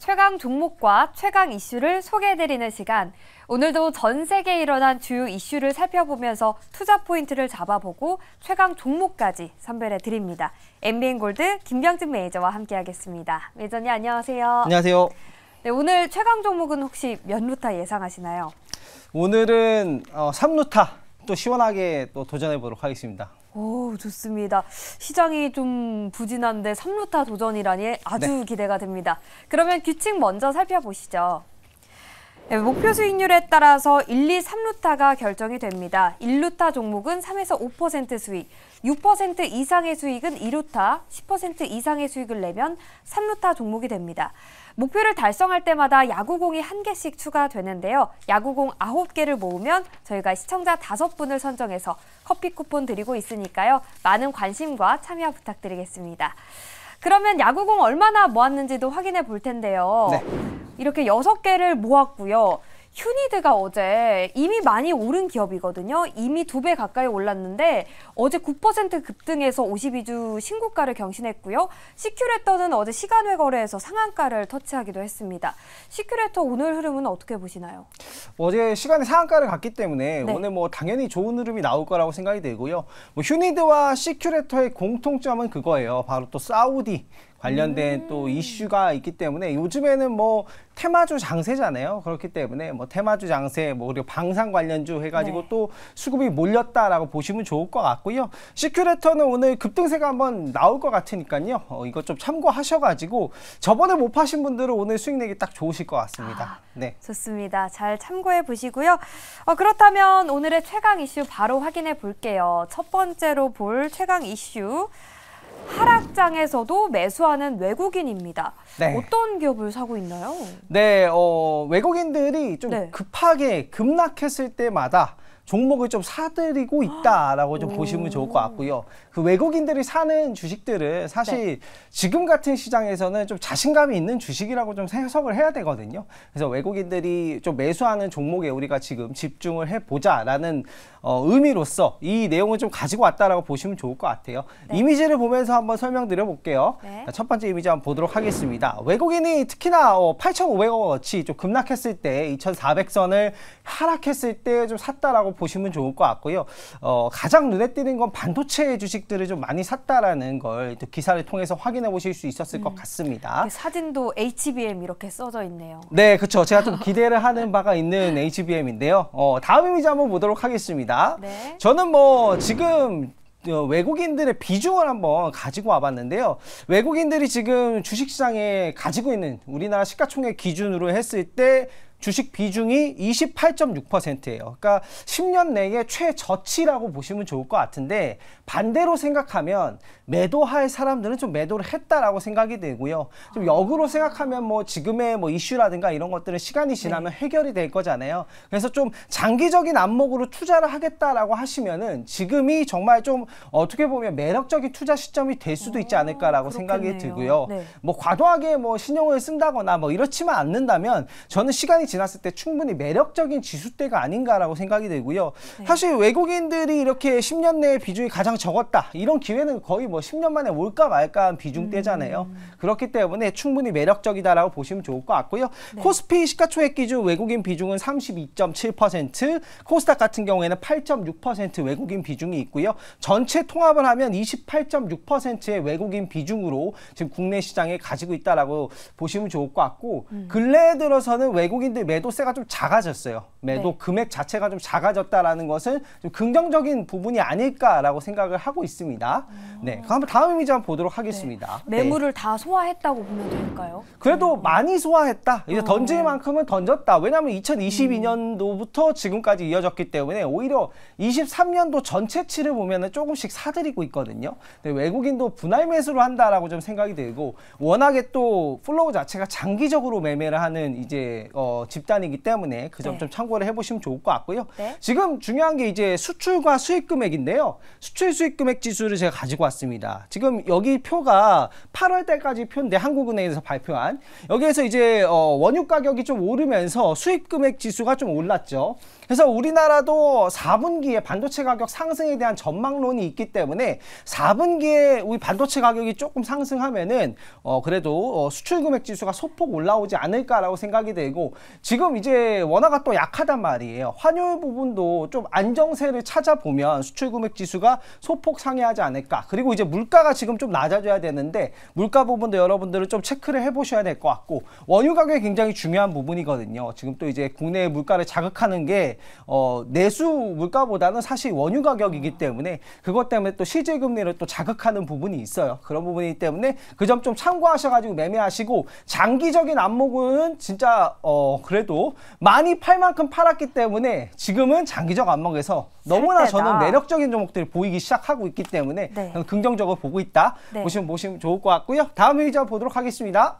최강 종목과 최강 이슈를 소개해드리는 시간. 오늘도 전 세계에 일어난 주요 이슈를 살펴보면서 투자 포인트를 잡아보고 최강 종목까지 선별해드립니다. MBN골드 김병진 매니저와 함께하겠습니다. 매니저님 안녕하세요. 안녕하세요. 네, 오늘 최강 종목은 혹시 몇 루타 예상하시나요? 오늘은 3루타 또 시원하게 또 도전해보도록 하겠습니다. 오, 좋습니다. 시장이 좀 부진한데 3루타 도전이라니 아주 기대가 됩니다. 그러면 규칙 먼저 살펴보시죠. 네, 목표 수익률에 따라서 1, 2, 3루타가 결정이 됩니다. 1루타 종목은 3에서 5% 수익, 6% 이상의 수익은 2루타, 10% 이상의 수익을 내면 3루타 종목이 됩니다. 목표를 달성할 때마다 야구공이 1개씩 추가되는데요. 야구공 9개를 모으면 저희가 시청자 5분을 선정해서 커피 쿠폰 드리고 있으니까요. 많은 관심과 참여 부탁드리겠습니다. 그러면 야구공 얼마나 모았는지도 확인해 볼 텐데요. 네. 이렇게 6개를 모았고요. 휴니드가 어제 이미 많이 오른 기업이거든요. 이미 2배 가까이 올랐는데 어제 9% 급등해서 52주 신고가를 경신했고요. 시큐레터는 어제 시간외 거래에서 상한가를 터치하기도 했습니다. 시큐레터 오늘 흐름은 어떻게 보시나요? 어제 시간에 상한가를 갔기 때문에 오늘 뭐 당연히 좋은 흐름이 나올 거라고 생각이 되고요. 뭐 휴니드와 시큐레터의 공통점은 그거예요. 바로 또 사우디 관련된 또 이슈가 있기 때문에 요즘에는 뭐 테마주 장세잖아요. 그렇기 때문에 뭐 테마주 장세, 뭐 그리고 방산 관련주 해가지고 또 수급이 몰렸다라고 보시면 좋을 것 같고요. 시큐레터는 오늘 급등세가 한번 나올 것 같으니까요. 이거 좀 참고하셔가지고 저번에 못 파신 분들은 오늘 수익 내기 딱 좋으실 것 같습니다. 네, 좋습니다. 잘 참고해 보시고요. 그렇다면 오늘의 최강 이슈 바로 확인해 볼게요. 첫 번째로 볼 최강 이슈. 하락장에서도 매수하는 외국인입니다. 네. 어떤 기업을 사고 있나요? 네, 외국인들이 좀 급하게 급락했을 때마다 종목을 좀 사들이고 있다라고 좀 보시면 좋을 것 같고요. 그 외국인들이 사는 주식들은 사실 지금 같은 시장에서는 좀 자신감이 있는 주식이라고 좀 해석을 해야 되거든요. 그래서 외국인들이 좀 매수하는 종목에 우리가 지금 집중을 해보자라는 의미로서 이 내용을 좀 가지고 왔다라고 보시면 좋을 것 같아요. 이미지를 보면서 한번 설명드려 볼게요. 첫 번째 이미지 한번 보도록 하겠습니다. 외국인이 특히나 8,500원어치 좀 급락했을 때 2,400선을 하락했을 때 좀 샀다라고 보시면 좋을 것 같고요. 가장 눈에 띄는 건 반도체 주식들을 좀 많이 샀다라는 걸 또 기사를 통해서 확인해 보실 수 있었을 것 같습니다. 사진도 HBM 이렇게 써져 있네요. 네, 그렇죠. 제가 좀 기대를 하는 바가 있는 HBM인데요. 다음 이미지 한번 보도록 하겠습니다. 네. 저는 뭐 지금 외국인들의 비중을 한번 가지고 와봤는데요. 외국인들이 지금 주식시장에 가지고 있는 우리나라 시가총액 기준으로 했을 때 주식 비중이 28.6%예요. 그러니까 10년 내에 최저치라고 보시면 좋을 것 같은데 반대로 생각하면 매도할 사람들은 좀 매도를 했다라고 생각이 되고요. 좀 역으로 생각하면 뭐 지금의 뭐 이슈라든가 이런 것들은 시간이 지나면 해결이 될 거잖아요. 그래서 좀 장기적인 안목으로 투자를 하겠다라고 하시면은 지금이 정말 좀 어떻게 보면 매력적인 투자 시점이 될 수도 있지 않을까라고 생각이 들고요. 뭐 과도하게 뭐 신용을 쓴다거나 뭐 이렇지만 않는다면 저는 시간이 지났을 때 충분히 매력적인 지수대가 아닌가라고 생각이 되고요. 사실 외국인들이 이렇게 10년 내에 비중이 가장 적었다. 이런 기회는 거의 뭐 10년 만에 올까 말까 한 비중대잖아요. 그렇기 때문에 충분히 매력적이다라고 보시면 좋을 것 같고요. 코스피 시가총액 기준 외국인 비중은 32.7%, 코스닥 같은 경우에는 8.6% 외국인 비중이 있고요. 전체 통합을 하면 28.6%의 외국인 비중으로 지금 국내 시장에 가지고 있다라고 보시면 좋을 것 같고 근래에 들어서는 외국인들 매도세가 좀 작아졌어요. 매도 금액 자체가 좀 작아졌다라는 것은 좀 긍정적인 부분이 아닐까라고 생각을 하고 있습니다. 네, 그럼 다음 이미지 한번 보도록 하겠습니다. 매물을 다 소화했다고 보면 될까요? 그래도 많이 소화했다. 이제 던질 만큼은 던졌다. 왜냐하면 2022년도부터 지금까지 이어졌기 때문에 오히려 23년도 전체치를 보면은 조금씩 사들이고 있거든요. 근데 외국인도 분할 매수를 한다라고 좀 생각이 들고 워낙에 또 플로우 자체가 장기적으로 매매를 하는 이제 집단이기 때문에 그 점 좀 네. 참고를 해보시면 좋을 것 같고요. 네. 지금 중요한 게 이제 수출과 수입 금액인데요. 수출 수입 금액 지수를 제가 가지고 왔습니다. 지금 여기 표가 8월 달까지 표인데 한국은행에서 발표한 여기에서 이제 원유 가격이 좀 오르면서 수입 금액 지수가 좀 올랐죠. 그래서 우리나라도 4분기에 반도체 가격 상승에 대한 전망론이 있기 때문에 4분기에 우리 반도체 가격이 조금 상승하면은 그래도 수출 금액 지수가 소폭 올라오지 않을까라고 생각이 되고 지금 이제 원화가 또 약하단 말이에요. 환율 부분도 좀 안정세를 찾아보면 수출 금액 지수가 소폭 상회하지 않을까. 그리고 이제 물가가 지금 좀 낮아져야 되는데 물가 부분도 여러분들은 좀 체크를 해보셔야 될 것 같고 원유 가격이 굉장히 중요한 부분이거든요. 지금 또 이제 국내 물가를 자극하는 게 내수 물가보다는 사실 원유 가격이기 때문에 그것 때문에 또 실질 금리를 또 자극하는 부분이 있어요. 그런 부분이기 때문에 그 점 좀 참고하셔가지고 매매하시고 장기적인 안목은 진짜 그래도 많이 팔 만큼 팔았기 때문에 지금은 장기적 안목에서 너무나 때다. 저는 매력적인 종목들이 보이기 시작하고 있기 때문에 네. 저는 긍정적으로 보고 있다. 네. 보시면 좋을 것 같고요. 다음 회의자 보도록 하겠습니다.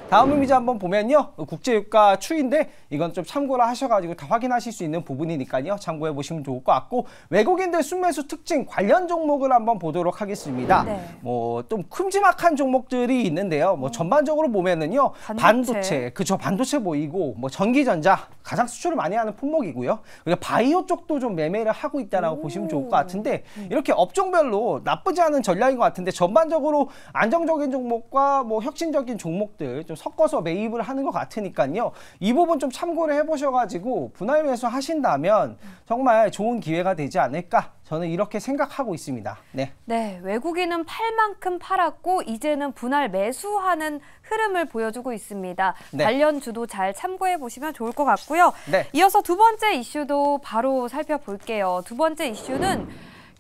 다음 이미지 한번 보면요. 국제유가 추이인데 이건 좀 참고를 하셔가지고 다 확인하실 수 있는 부분이니까요. 참고해 보시면 좋을 것 같고 외국인들 순매수 특징 관련 종목을 한번 보도록 하겠습니다. 네. 뭐 좀 큼지막한 종목들이 있는데요. 뭐 전반적으로 보면은요. 반도체, 그쵸, 반도체 보이고 뭐 전기전자 가장 수출을 많이 하는 품목이고요. 그리고 바이오 쪽도 좀 매매를 하고 있다라고 보시면 좋을 것 같은데 이렇게 업종별로 나쁘지 않은 전략인 것 같은데 전반적으로 안정적인 종목과 뭐 혁신적인 종목들 좀 섞어서 매입을 하는 것 같으니까요. 이 부분 좀 참고를 해보셔가지고 분할 매수 하신다면 정말 좋은 기회가 되지 않을까. 저는 이렇게 생각하고 있습니다. 네. 네, 외국인은 팔 만큼 팔았고 이제는 분할 매수하는 흐름을 보여주고 있습니다. 네. 관련주도 잘 참고해 보시면 좋을 것 같고요. 네. 이어서 두 번째 이슈도 바로 살펴볼게요. 두 번째 이슈는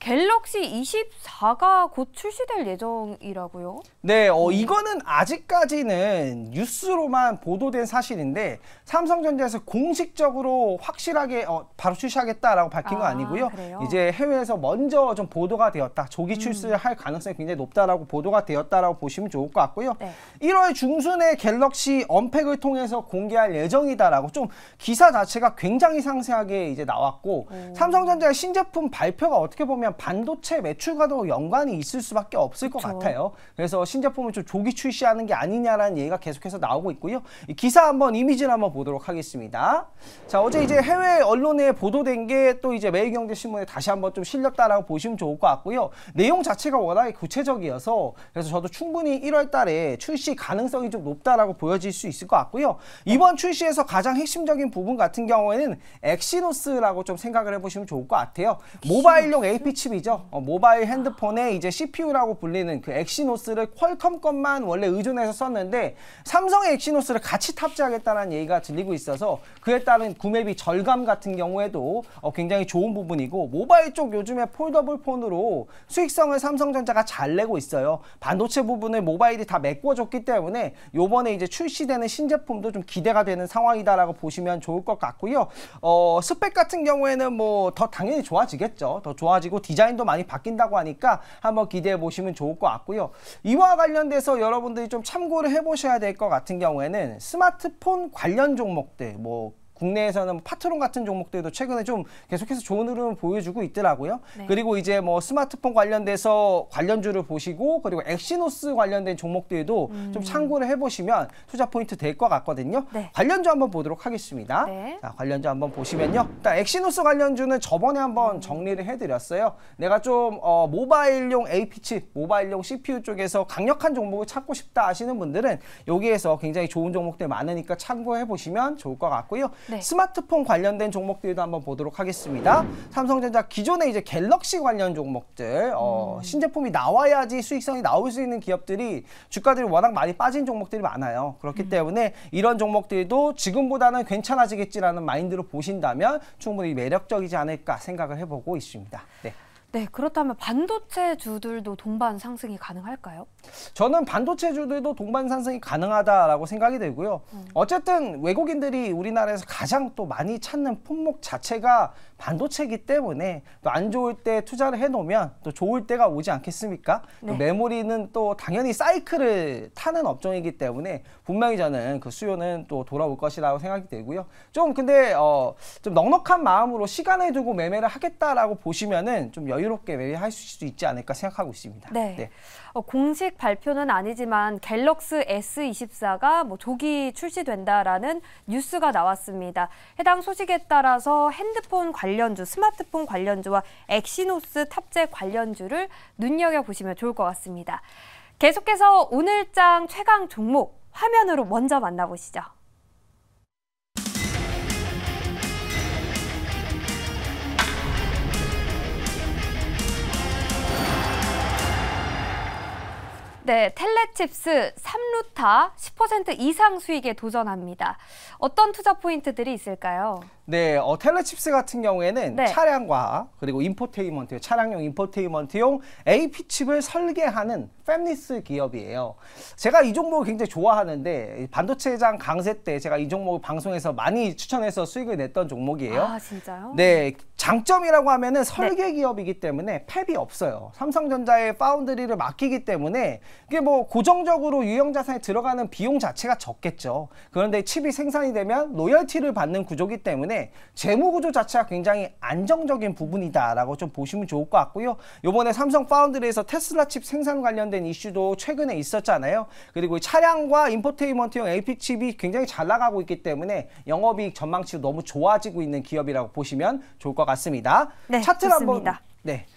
갤럭시 24가 곧 출시될 예정이라고요? 네, 이거는 아직까지는 뉴스로만 보도된 사실인데 삼성전자에서 공식적으로 확실하게 바로 출시하겠다라고 밝힌 건 아니고요. 그래요? 이제 해외에서 먼저 좀 보도가 되었다. 조기 출시를 할 가능성이 굉장히 높다라고 보도가 되었다라고 보시면 좋을 것 같고요. 네. 1월 중순에 갤럭시 언팩을 통해서 공개할 예정이다라고 좀 기사 자체가 굉장히 상세하게 이제 나왔고 삼성전자의 신제품 발표가 어떻게 보면 반도체 매출과도 연관이 있을 수밖에 없을 것 같아요. 그래서 신제품을 좀 조기 출시하는 게 아니냐라는 얘기가 계속해서 나오고 있고요. 이 기사 한번 이미지를 한번 보도록 하겠습니다. 자, 어제 이제 해외 언론에 보도된 게 또 이제 매일경제신문에 다시 한번 좀 실렸다라고 보시면 좋을 것 같고요. 내용 자체가 워낙에 구체적이어서 그래서 저도 충분히 1월 달에 출시 가능성이 좀 높다라고 보여질 수 있을 것 같고요. 이번 출시에서 가장 핵심적인 부분 같은 경우에는 엑시노스라고 좀 생각을 해보시면 좋을 것 같아요. 모바일용 AP 칩이죠. 모바일 핸드폰에 이제 CPU라고 불리는 그 엑시노스를 퀄컴 것만 원래 의존해서 썼는데 삼성의 엑시노스를 같이 탑재하겠다는 얘기가 들리고 있어서 그에 따른 구매비 절감 같은 경우에도 굉장히 좋은 부분이고 모바일 쪽 요즘에 폴더블 폰으로 수익성을 삼성전자가 잘 내고 있어요. 반도체 부분을 모바일이 다 메꿔줬기 때문에 요번에 이제 출시되는 신제품도 좀 기대가 되는 상황이다라고 보시면 좋을 것 같고요. 스펙 같은 경우에는 뭐 더 당연히 좋아지겠죠. 더 좋아지고 디자인도 많이 바뀐다고 하니까 한번 기대해 보시면 좋을 것 같고요. 이와 관련돼서 여러분들이 좀 참고를 해보셔야 될 것 같은 경우에는 스마트폰 관련 종목들 뭐 국내에서는 파트론 같은 종목들도 최근에 좀 계속해서 좋은 흐름을 보여주고 있더라고요. 네. 그리고 이제 뭐 스마트폰 관련돼서 관련주를 보시고 그리고 엑시노스 관련된 종목들도 좀 참고를 해보시면 투자 포인트 될 것 같거든요. 네. 관련주 한번 보도록 하겠습니다. 네. 자, 관련주 한번 보시면요. 일단 엑시노스 관련주는 저번에 한번 정리를 해드렸어요. 내가 좀 모바일용 AP칩, 모바일용 CPU 쪽에서 강력한 종목을 찾고 싶다 하시는 분들은 여기에서 굉장히 좋은 종목들 많으니까 참고해보시면 좋을 것 같고요. 네. 스마트폰 관련된 종목들도 한번 보도록 하겠습니다. 삼성전자 기존에 이제 갤럭시 관련 종목들 신제품이 나와야지 수익성이 나올 수 있는 기업들이 주가들이 워낙 많이 빠진 종목들이 많아요. 그렇기 때문에 이런 종목들도 지금보다는 괜찮아지겠지라는 마인드로 보신다면 충분히 매력적이지 않을까 생각을 해보고 있습니다. 네. 네, 그렇다면 반도체주들도 동반 상승이 가능할까요? 저는 반도체주들도 동반 상승이 가능하다라고 생각이 들고요. 어쨌든 외국인들이 우리나라에서 가장 또 많이 찾는 품목 자체가 반도체이기 때문에 또 안 좋을 때 투자를 해놓으면 또 좋을 때가 오지 않겠습니까? 네. 또 메모리는 또 당연히 사이클을 타는 업종이기 때문에 분명히 저는 그 수요는 또 돌아올 것이라고 생각이 들고요. 좀 근데 좀 넉넉한 마음으로 시간을 두고 매매를 하겠다라고 보시면은 좀 여유롭게 매매하실 수 있지 않을까 생각하고 있습니다. 네. 네. 공식 발표는 아니지만 갤럭시 S24가 조기 출시된다라는 뉴스가 나왔습니다. 해당 소식에 따라서 핸드폰 관련주, 스마트폰 관련주와 엑시노스 탑재 관련주를 눈여겨보시면 좋을 것 같습니다. 계속해서 오늘장 최강 종목 화면으로 먼저 만나보시죠. 네, 텔레칩스 3루타 10% 이상 수익에 도전합니다. 어떤 투자 포인트들이 있을까요? 네, 텔레칩스 같은 경우에는 네. 차량과 그리고 인포테인먼트, 차량용 인포테인먼트용 AP칩을 설계하는 팹리스 기업이에요. 제가 이 종목을 굉장히 좋아하는데 반도체장 강세 때 제가 이 종목을 방송에서 많이 추천해서 수익을 냈던 종목이에요. 아, 진짜요? 네, 장점이라고 하면은 설계 기업이기 때문에 팹이 없어요. 삼성전자의 파운드리를 맡기기 때문에 이게 고정적으로 유형자산에 들어가는 비용 자체가 적겠죠. 그런데 칩이 생산이 되면 로열티를 받는 구조기 때문에 재무 구조 자체가 굉장히 안정적인 부분이다라고 좀 보시면 좋을 것 같고요. 이번에 삼성 파운드리에서 테슬라 칩 생산 관련된 이슈도 최근에 있었잖아요. 그리고 차량과 인포테인먼트용 AP 칩이 굉장히 잘 나가고 있기 때문에 영업이익 전망치도 너무 좋아지고 있는 기업이라고 보시면 좋을 것 같습니다. 네, 차트를 좋습니다. 한번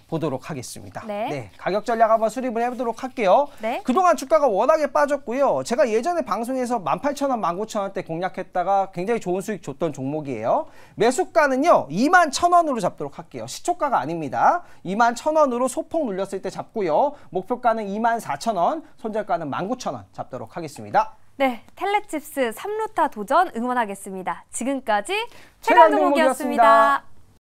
보도록 하겠습니다. 네. 가격 전략 한번 수립을 해보도록 할게요. 네. 그동안 주가가 워낙에 빠졌고요. 제가 예전에 방송에서 18,000원, 19,000원대 공략했다가 굉장히 좋은 수익 줬던 종목이에요. 매수가는요, 21,000원으로 잡도록 할게요. 시초가가 아닙니다. 21,000원으로 소폭 눌렸을 때 잡고요. 목표가는 24,000원, 손절가는 19,000원 잡도록 하겠습니다. 네, 텔레칩스 3루타 도전 응원하겠습니다. 지금까지 최강 최강 종목이었습니다.